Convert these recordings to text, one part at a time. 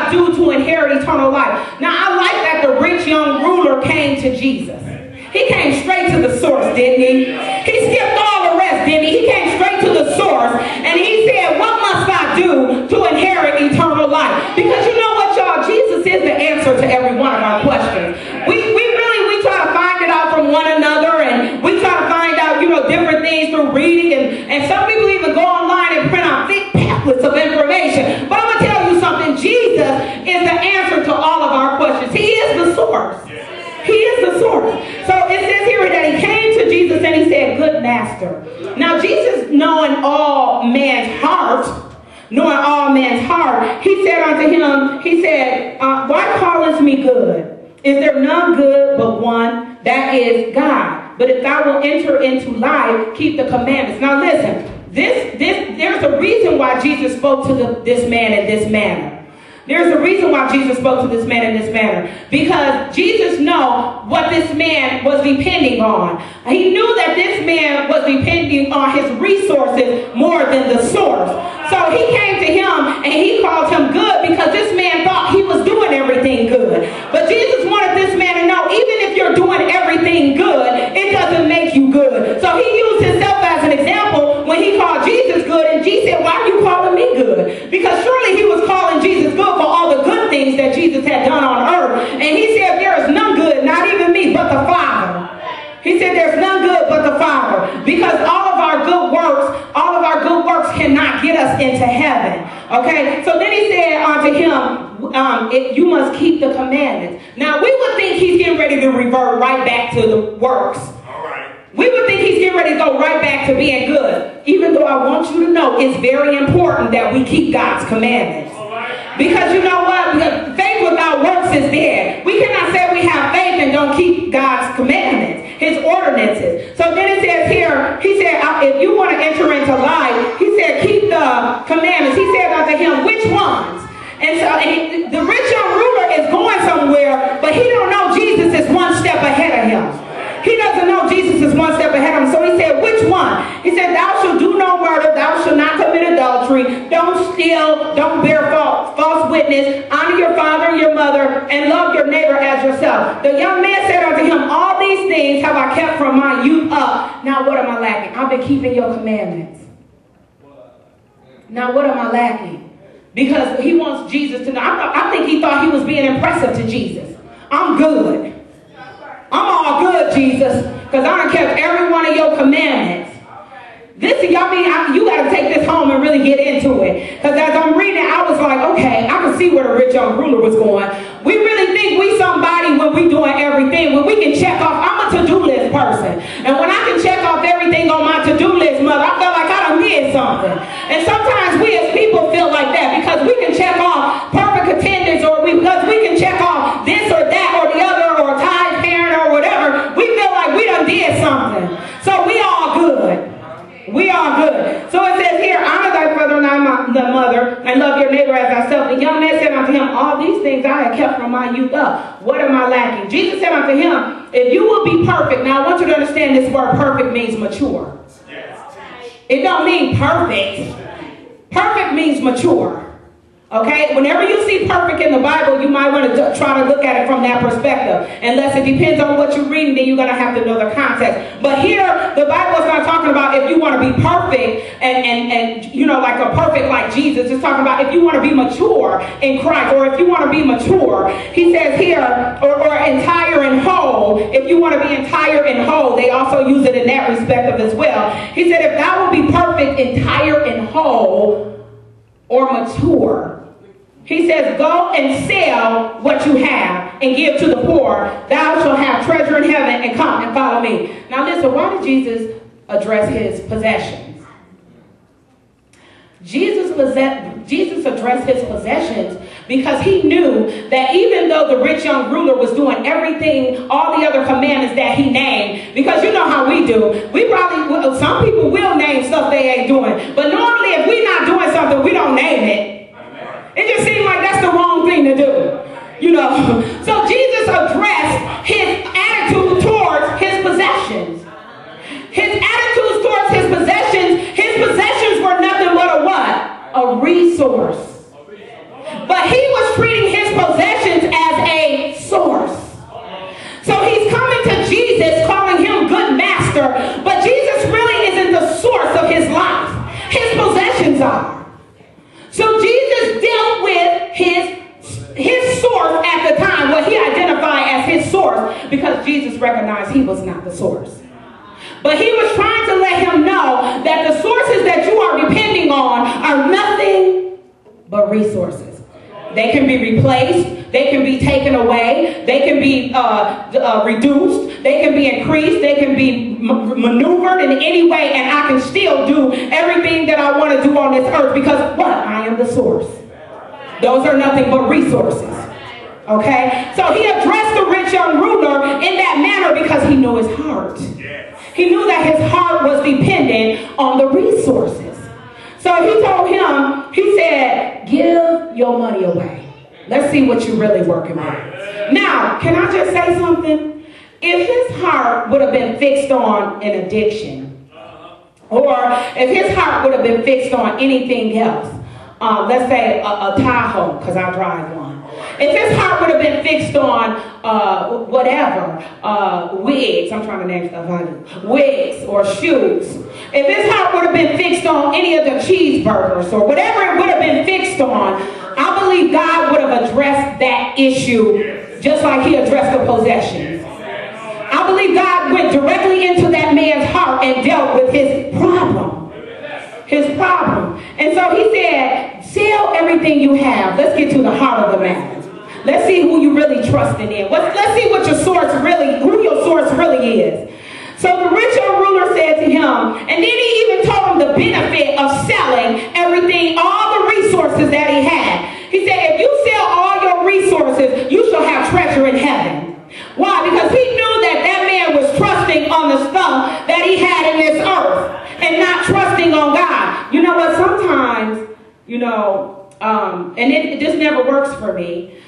I do to inherit eternal life? Now, I like that the rich young ruler came to Jesus. He came straight to the source, didn't he? He skipped all the rest, didn't he? He came straight to the source, and he said, what must I do to inherit eternal life? Because you know what, y'all? Jesus is the answer to every one of our questions. We try to find it out from one another, and we try to find out, different things through reading, and some people even go online and print out thick pamphlets of information. But I'm going to tell you something. Jesus is the answer to all of our questions. He is the source. He is the source. So it says here that he came to Jesus and he said, good master. Now Jesus, knowing all man's heart, he said unto him, he said, why callest me good? Is there none good but one, that is God? But if thou wilt enter into life, keep the commandments. Now listen, there's a reason why Jesus spoke to this man in this manner. There's a reason why Jesus spoke to this man in this manner. Because Jesus knew what this man was depending on. He knew that this man was depending on his resources more than the source. So he came to him and he called him good because this man thought he was doing everything good. But Jesus wanted this man to know, even if you're doing everything good, it doesn't make you good. So he used himself as an example when he called Jesus good. And Jesus said, why are you calling me good? Because surely he was calling Jesus good for all the good things that Jesus had done on earth. And he said, there is none good, not even me, but the Father. He said, there's none good but the Father. Because all of our good works cannot get us into heaven. Okay? So then he said unto him, you must keep the commandments. Now we would think he's getting ready to revert right back to the works. We would think he's getting ready to go right back to being good. Even though I want you to know it's very important that we keep God's commandments. Because you know what? Because faith without works is dead. We cannot say we have faith and don't keep God's commandments, his ordinances. So then it says here, he said, if you want to enter into life, he said, keep the commandments. He said unto him, which ones? And so the rich young ruler is going somewhere, but he don't know Jesus is one step ahead of him. He doesn't know Jesus is one step ahead of him. So he said, which one? He said, thou shalt do no murder, thou shalt not commit adultery, don't steal, don't bear false witness, honor your father and your mother, and love your neighbor as yourself. The young man said unto him, all these things have I kept from my youth up. Now what am I lacking? I've been keeping your commandments. Now what am I lacking? Because he wants Jesus to know. I think he thought he was being impressive to Jesus. I'm good. I'm all good, Jesus, because I done kept every one of your commandments. This, y'all mean, you got to take this home and really get into it. Because as I'm reading it, I was like, okay, I can see where the rich young ruler was going. We really think we somebody when we doing everything, when we can check off. I'm a to-do list person. And when I can check off everything on my to-do list, mother, I feel like I done did something. And sometimes we as people feel like that because we can check off perfect attendance or because we can check off this or that or the other or tithe parent or whatever. We feel like we done did something. So we all good. We are good. So it says here, honor thy father and thy mother, and love your neighbor as thyself. The young man said unto him, all these things I have kept from my youth up. What am I lacking? Jesus said unto him, if you will be perfect. Now I want you to understand this word perfect means mature. It don't mean perfect. Perfect means mature. Okay, whenever you see perfect in the Bible, you might want to try to look at it from that perspective. Unless it depends on what you're reading, then you're going to have to know the context. But here, the Bible is not talking about if you want to be perfect and you know, like a perfect like Jesus. It's talking about if you want to be mature in Christ, or if you want to be mature. He says here, or entire and whole. If you want to be entire and whole, they also use it in that respect as well. He said, if thou will be perfect, entire and whole, or mature. He says, go and sell what you have and give to the poor. Thou shalt have treasure in heaven, and come and follow me. Now listen, why did Jesus address his possessions? Jesus addressed his possessions because he knew that even though the rich young ruler was doing everything, all the other commandments that he named, because you know how we do. We probably, some people will name stuff they ain't doing. But normally if we're not doing something, we don't name it. It just seems like that's the wrong thing to do. You know. So Jesus addressed his attitude towards his possessions. His attitudes towards his possessions were nothing but a what? A resource. But he was treating possessions as a source. So he's coming to Jesus, calling him good master, but Jesus really isn't the source of his life. His possessions are. So Jesus dealt with his source at the time, what he identified as his source, because Jesus recognized he was not the source. But he was trying to let him know that the sources that you are depending on are nothing but resources. They can be replaced. They can be taken away. They can be reduced. They can be increased. They can be maneuvered in any way, and I can still do everything that I want to do on this earth because what? I am the source. Those are nothing but resources. Okay? So he addressed the rich young ruler in that manner because he knew his heart. He knew that his heart was dependent on the resources. So he told him, he said, give your money away. Let's see what you're really working on. Now, can I just say something? If his heart would have been fixed on an addiction, or if his heart would have been fixed on anything else, let's say a Tahoe, because I drive one. If his heart would have been fixed on wigs, I'm trying to name stuff, wigs or shoes. If his heart would have been fixed on any of the cheeseburgers or whatever it would have been fixed on, I believe God would have addressed that issue just like he addressed the possessions. I believe God went directly into that man's heart and dealt with his problem. His problem. And so he said, sell everything you have. Let's get to the heart of the matter. Let's see who you really trusting in. Let's see what your source really, who your source really is. So the rich young ruler said to him, and then he even told him the benefit of selling everything, all the resources that he had. He said, if you sell all your resources, you shall have treasure in heaven. Why? Because he knew that that man was trusting on the stuff that he had in this earth and not trusting on God. You know what? Sometimes, and it just never works for me.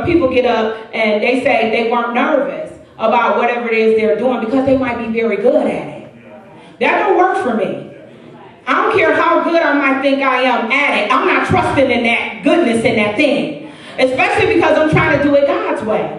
People get up and they say they weren't nervous about whatever it is they're doing because they might be very good at it. That don't work for me. I don't care how good I might think I am at it. I'm not trusting in that goodness in that thing, especially because I'm trying to do it God's way.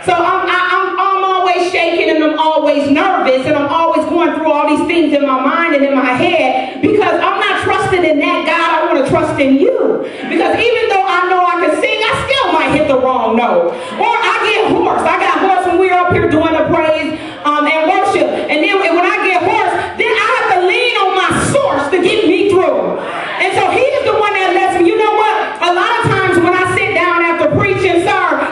So I'm always shaking and I'm always nervous and I'm always going through all these things in my mind and in my head because I'm not trusting in that God. I want to trust in you. Because even though I know I can sing, I still might hit the wrong note. Or I get hoarse. I got hoarse when we were up here doing the praise and worship. And then when I get hoarse, then I have to lean on my source to get me through. And so he is the one that lets me. You know what? A lot of times when I sit down after preaching,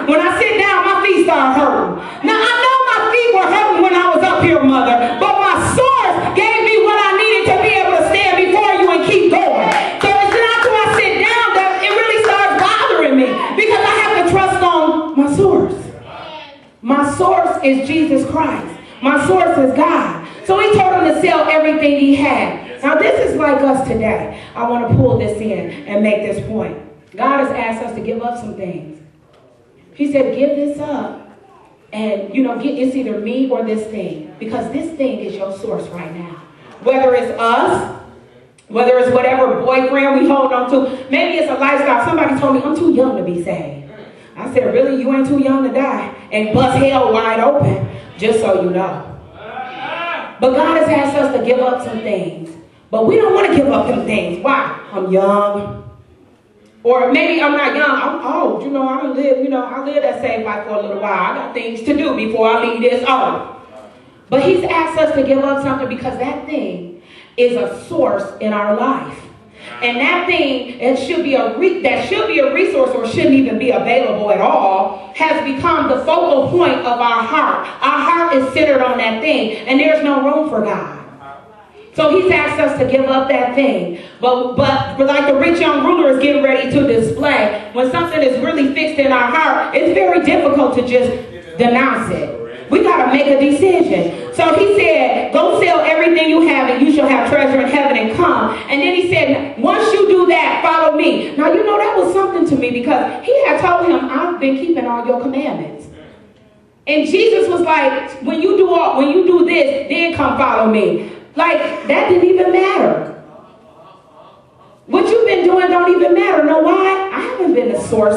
when I sit down, my feet start hurting. Now, I know my feet were hurting when I was up here, Mother, but my source gave me what I needed to be able to stand before you and keep going. So it's not till I sit down that it really starts bothering me because I have to trust on my source. My source is Jesus Christ. My source is God. So he told him to sell everything he had. Now, this is like us today. I want to pull this in and make this point. God has asked us to give up some things. He said, give this up. And, it's either me or this thing. Because this thing is your source right now. Whether it's us, whether it's whatever boyfriend we hold on to. Maybe it's a lifestyle. Somebody told me, I'm too young to be saved. I said, really? You ain't too young to die? And bust hell wide open. Just so you know. But God has asked us to give up some things. But we don't want to give up them things. Why? I'm young. Or maybe I'm not young, I'm old. I lived that same life for a little while. I got things to do before I leave this earth. But he's asked us to give up something because that thing is a source in our life. And that thing that should be a resource or shouldn't even be available at all has become the focal point of our heart. Our heart is centered on that thing, and there's no room for God. So he's asked us to give up that thing. But like the rich young ruler is getting ready to display, when something is really fixed in our heart, it's very difficult to just denounce it. We got to make a decision. So he said, go sell everything you have and you shall have treasure in heaven and come. And then he said, once you do that, follow me. Now, that was something to me because he had told him, I've been keeping all your commandments. And Jesus was like, when you do this, then come follow me. Like, that didn't even matter. What you've been doing don't even matter. Know why? I haven't been the source